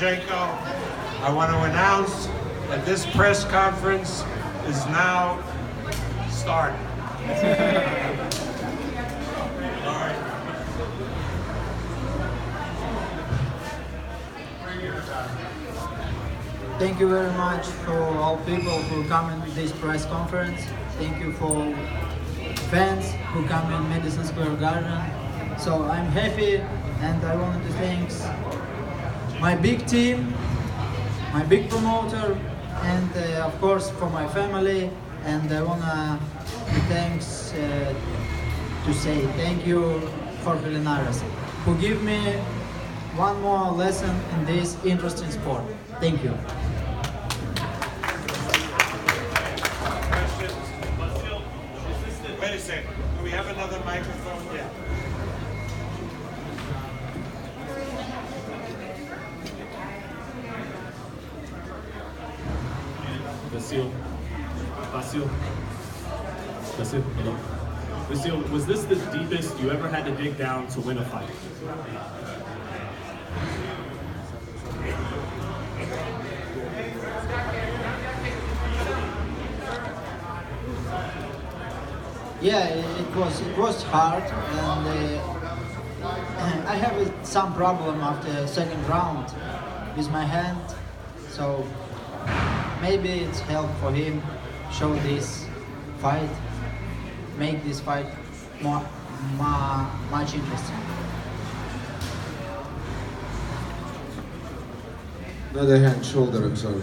Lomachenko. I want to announce that this press conference is now started. All right. Thank you very much for all people who come in this press conference. Thank you for fans who come in Madison Square Garden. So I'm happy, and I wanted to thank my big team, my big promoter, and of course for my family. And I wanna to say thank you Jorge Linares, who give me one more lesson in this interesting sport. Thank you. Wait a second. Do we have another microphone? Yeah. Vasiliy, hello. Vasiliy, was this the deepest you ever had to dig down to win a fight? Yeah, it was hard, and I have some problem after second round with my hand, so maybe it's help for him show this fight, make this fight much interesting. Another hand, shoulder, I'm sorry.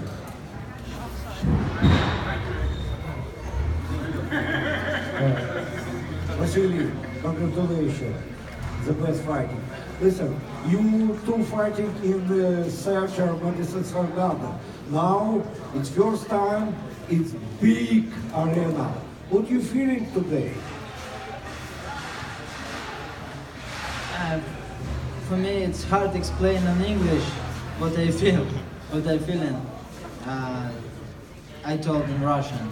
Vasiliy, congratulations, the best fighting. Listen, you two fighting in the Sergio Madison Square Garden. Now, it's first time, it's big arena. What you feeling today? For me, it's hard to explain in English what I feel, what I'm feeling. I told in Russian.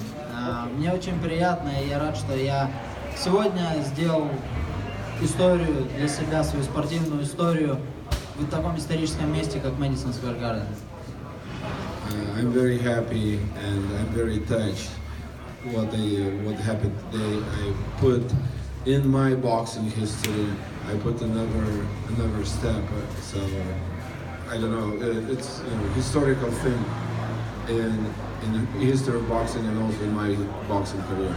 Мне очень приятно, и я рад, что я сегодня сделал историю для себя, свою спортивную историю в таком историческом месте, как Madison Square Garden. I'm very happy and I'm very touched what happened today. I put in my boxing history, I put another step. So I don't know. It's a historical thing in the history of boxing and also in my boxing career.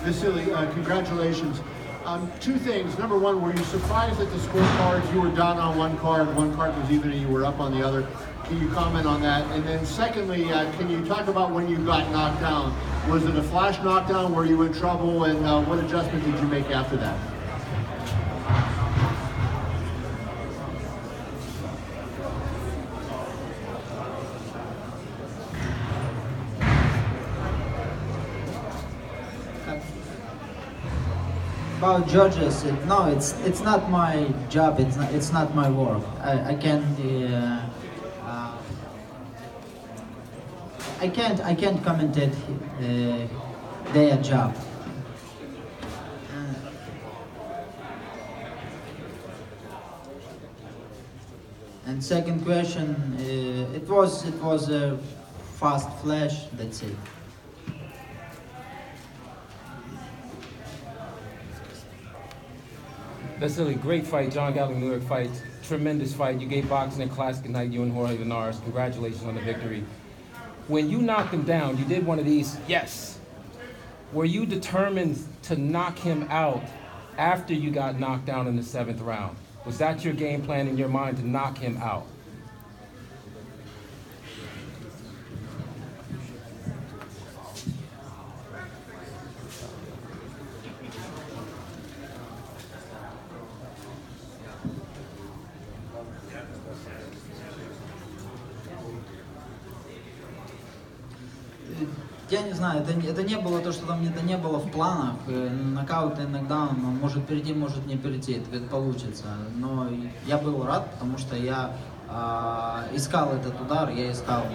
Vasiliy, congratulations. Two things. Number one, were you surprised at the scorecards? You were down on one card was even, and you were up on the other. Can you comment on that? And then secondly, can you talk about when you got knocked down? Was it a flash knockdown? Were you in trouble? And what adjustment did you make after that? About judges, no, it's not my job. It's not my work. I can't commentate their job. And second question, it was a fast flash. That's it. Vasiliy, great fight. John Gallic, New York fight. Tremendous fight. You gave boxing a classic night, you and Jorge Linares. Congratulations on the victory. When you knocked him down, you did one of these, yes. Were you determined to knock him out after you got knocked down in the 7th round? Was that your game plan in your mind, to knock him out? Я не знаю, это не было то, что там это не было в планах. Нокаут иногда он может перейти, может не перейти, это получится. Но я был рад, потому что я искал этот удар, я искал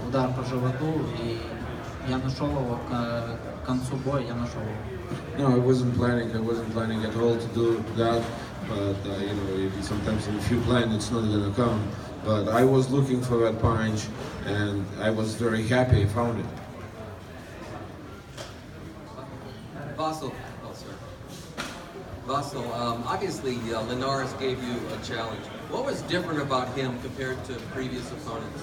удар по животу, и я нашел его концу боя я нашел его. No, I wasn't planning at all to do that. But you know, sometimes if you plan, it's not gonna come. But I was looking for that punch, and I was very happy I found it. Vasil, Vasil, obviously Linares gave you a challenge. What was different about him compared to previous opponents?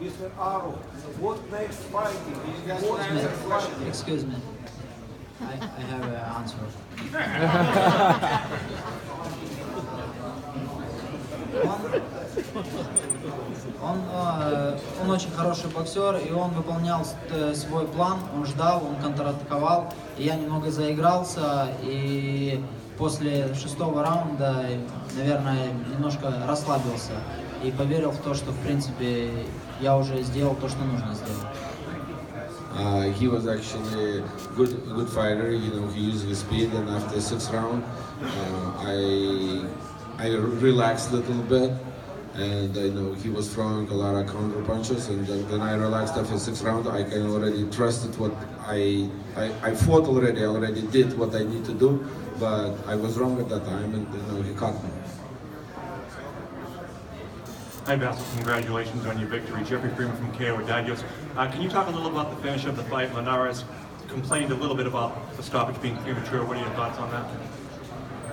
Mr. Aro, what next fighting? What next fighting? Excuse me. I have an answer. Он очень хороший боксер, и он выполнял свой план, он ждал, он контратаковал, и я немного заигрался, и после 6-го раунда, наверное, немножко расслабился, и поверил в то, что, в принципе, я уже сделал то, что нужно сделать. He was actually a good fighter. You know, he used his speed, and after the 6th round, I relaxed a little bit, and I know he was throwing a lot of counter punches, and then I relaxed after the 6th round. I can already trusted what I fought already. I already did what I need to do, but I was wrong at that time, and you know, he caught me. Hi, Vasil. Congratulations on your victory. Jeffrey Freeman from KO Dadios. Can you talk a little about the finish of the fight? Linares complained a little bit about the stoppage being premature. What are your thoughts on that?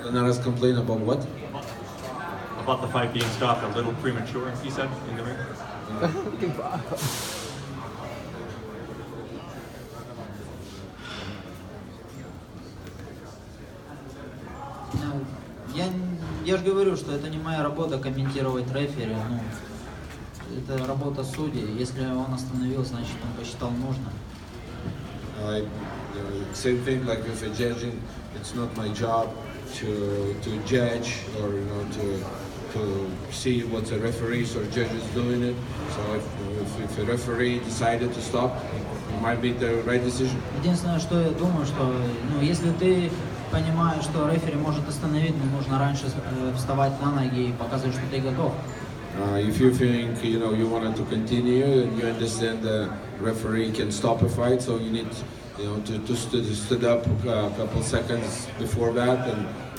Linares complained about what? About the fight being stopped a little premature, he said, in the ring. Я же говорю, что это не моя работа комментировать рефери, ну, это работа судей. Если он остановил, значит он посчитал нужным. Same thing like with the judging. It's not my job to judge or you know to see what the referees or judges doing it. So if a referee decided to stop, it might be the right decision. Единственное, что я думаю, что ну, если ты понимаешь, что рефери может остановить, но нужно раньше вставать на ноги и показывать, что ты готов. If you think you know you wanted to continue and you understand the referee can stop a fight, so you need you know to stood up a couple seconds before that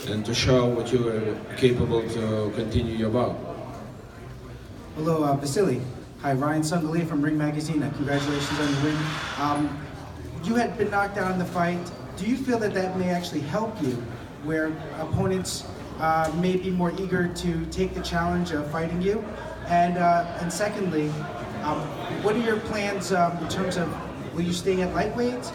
and to show what you are capable to continue your bout. Hello, Vasiliy. Hi, Ryan Sungalee from Ring Magazine. Congratulations on your win. You had been knocked out in the fight. Do you feel that that may actually help you, where opponents may be more eager to take the challenge of fighting you? And secondly, what are your plans in terms of, will you stay at lightweight?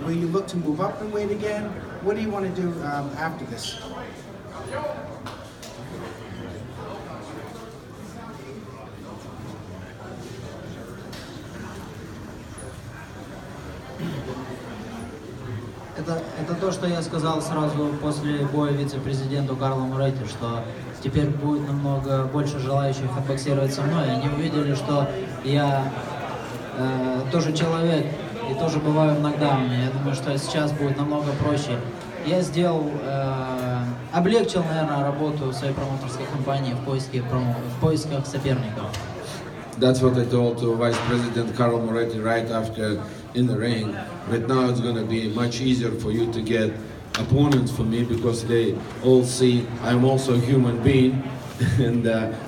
Will you look to move up in weight again? What do you want to do after this? Это то, что я сказал сразу после боя вице-президенту Карлу Моретти, что теперь будет намного больше желающих отбоксировать со мной. Они увидели, что я тоже человек и тоже бываю в нокдауне. Я думаю, что сейчас будет намного проще. Я облегчил, наверное, работу своей промоутерской компании в поисках соперников. That's what I told to Vice President Carlo Moretti right after in the ring. Right now it's going to be much easier for you to get opponents for me because they all see I'm also a human being. And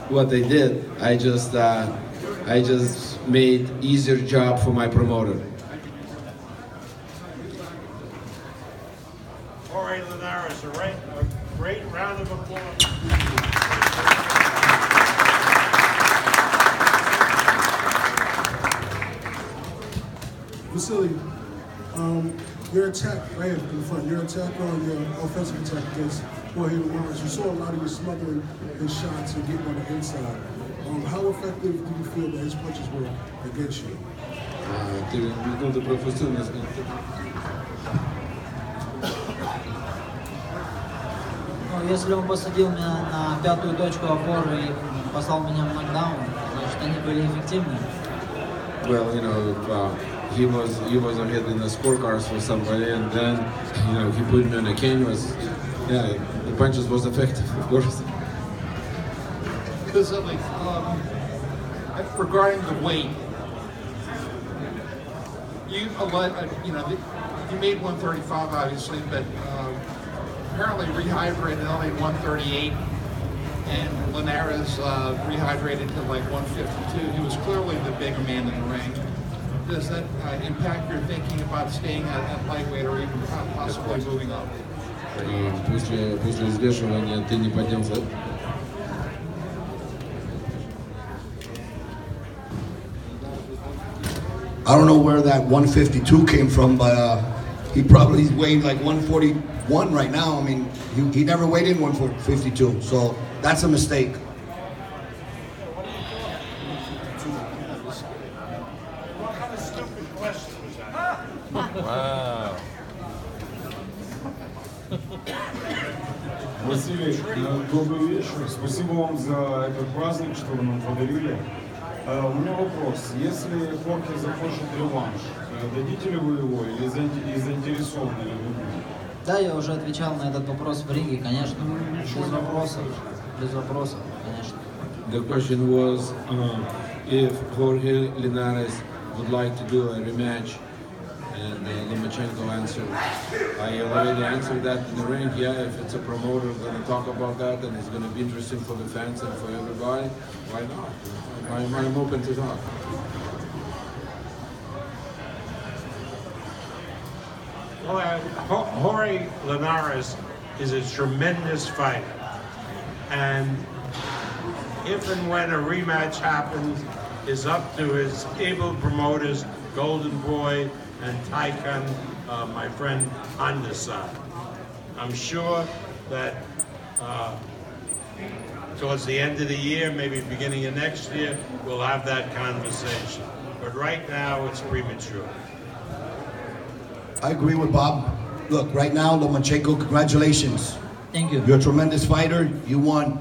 what I did, I just made easier job for my promoter. Jorge Linares, a great round of applause. Vasiliy, your attack right in the front, your attack on your offensive attack against Jorge Linares, you saw a lot of you smothering his shots and getting on the inside. How effective do you feel that his punches were against you? Ты пропустил несколько. Если он посадил меня на пятую точку опоры и послал меня в нокдаун, значит они были эффективны. Well, you know, he was ahead in the scorecards for somebody, and then, you know, he put me on the canvas. Yeah, the punches was effective, of course. Vasiliy, regarding the weight, you made 135 obviously, but apparently rehydrated only 138, and Linares rehydrated to like 152. He was clearly the bigger man in the ring. Does that impact your thinking about staying at lightweight or even possibly moving up? После взвешивания ты не поднялся. I don't know where that 152 came from, but he's weighing like 141 right now. I mean, he never weighed in 152, so that's a mistake. What kind of stupid question was that? Wow. Василий, добрый вечер. Спасибо вам за этот праздник, что вы нам подарили. У меня вопрос. Если Хорхе захочет реванш, дадите ли вы его или заинтересованы ли вы? Да, я уже отвечал на этот вопрос в ринге, конечно. Без вопросов, конечно. The question was if Jorge Linares would like to do a rematch, and Lomachenko answered. I already answered that in the ring. Yeah, if it's a promoter going to talk about that and it's going to be interesting for the fans and for everybody, why not? I'm open to talk. Well, Jorge Linares is a tremendous fighter, and if and when a rematch happens, is up to his able promoters, Golden Boy and Tycon, my friend Andesai. I'm sure that towards the end of the year, maybe beginning of next year, we'll have that conversation. But right now, it's premature. I agree with Bob. Look, right now, Lomachenko, congratulations. Thank you. You're a tremendous fighter. You won.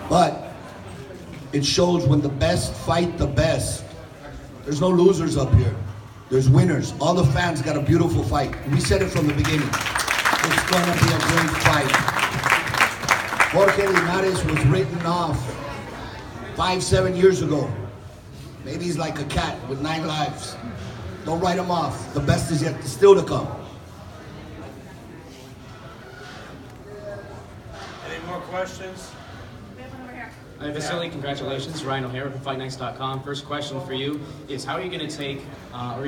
But it shows when the best fight the best. There's no losers up here. There's winners. All the fans got a beautiful fight. We said it from the beginning. It's going to be a great fight. Jorge Linares was written off 5-7 years ago. Maybe he's like a cat with 9 lives. Don't write him off. The best is yet still to come. Any more questions? Hi, Vasiliy, congratulations. Ryan O'Hara from FightNights.com. First question for you is how are you going to take, how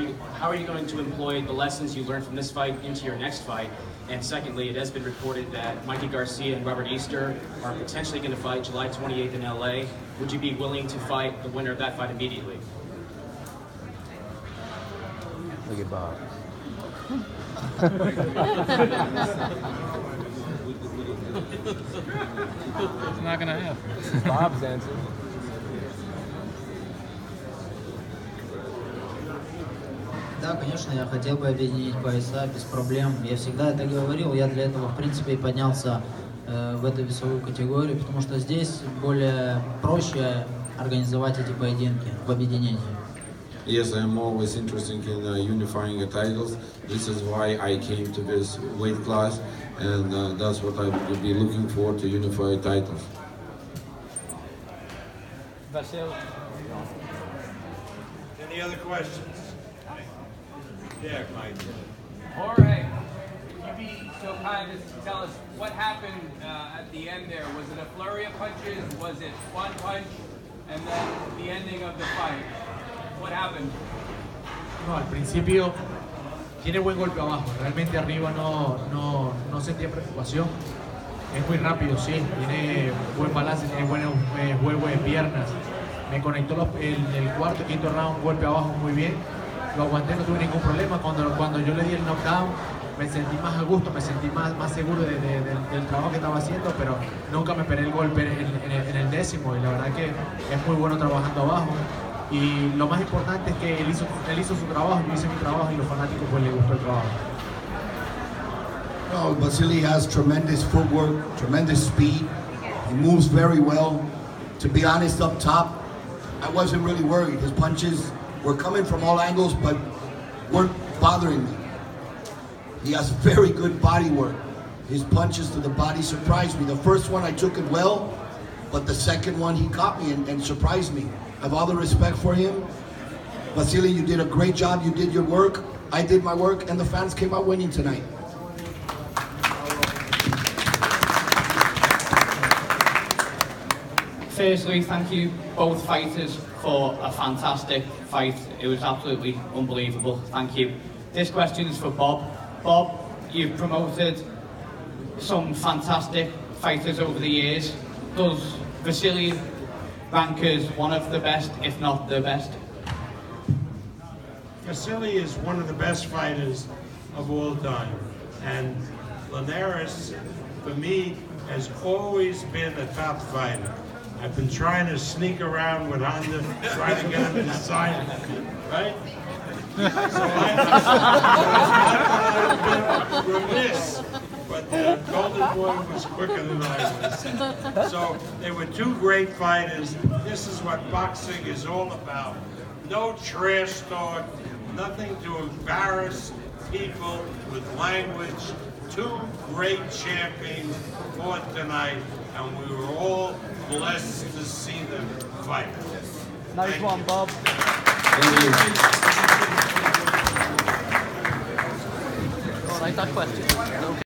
are you going to employ the lessons you learned from this fight into your next fight? And secondly, it has been reported that Mikey Garcia and Robert Easter are potentially going to fight July 28th in LA. Would you be willing to fight the winner of that fight immediately? Look at Bob. It's not gonna happen. This is Bob's answer. Да, конечно, я хотел бы объединить пояса без проблем. Я всегда это говорил, я для этого, в принципе, и поднялся в эту весовую категорию, потому что здесь более проще организовать эти поединки в объединении. Yes, I am always interested in unifying the titles. This is why I came to this weight class, and that's what I will be looking for, to unify titles. Vasiliy. Any other questions? Yeah, Mike. Jorge, would you be so kind as to tell us what happened at the end there? Was it a flurry of punches? Was it one punch? And then the ending of the fight? What happened? No, al principio tiene buen golpe abajo. Realmente arriba no sentía preocupación. Es muy rápido, sí. Tiene buen balance, tiene buen juego de piernas. Me conectó el cuarto, quinto round, golpe abajo muy bien. Lo aguanté, no tuve ningún problema. Cuando yo le di el knockdown, me sentí más a gusto, me sentí más seguro del trabajo que estaba haciendo, pero nunca me esperé el golpe en el décimo. Y la verdad que es muy bueno trabajando abajo. Y lo más importante es que él hizo su trabajo, yo hice mi trabajo y los fanáticos pues les gustó el trabajo. No, Vasiliy has tremendous footwork, tremendous speed. He moves very well. To be honest, up top, I wasn't really worried. His punches were coming from all angles, but weren't bothering me. He has very good body work. His punches to the body surprised me. The first one I took it well, but the second one he got me and surprised me. I have all the respect for him. Vasiliy, you did a great job. You did your work. I did my work, and the fans came out winning tonight. Firstly, thank you both fighters for a fantastic fight. It was absolutely unbelievable. Thank you. This question is for Bob. Bob, you've promoted some fantastic fighters over the years. Does Vasiliy rank as one of the best, if not the best? Vasiliy is one of the best fighters of all time. And Linares, for me, has always been a top fighter. I've been trying to sneak around with Honda, trying to get him to sign it, right? So I've been remiss, but the Golden Boy was quicker than I was. So they were two great fighters. This is what boxing is all about. No trash talk, nothing to embarrass people with language. Two great champions fought tonight, and we were all blessed to see them fight. Nice one, Bob. I like that question.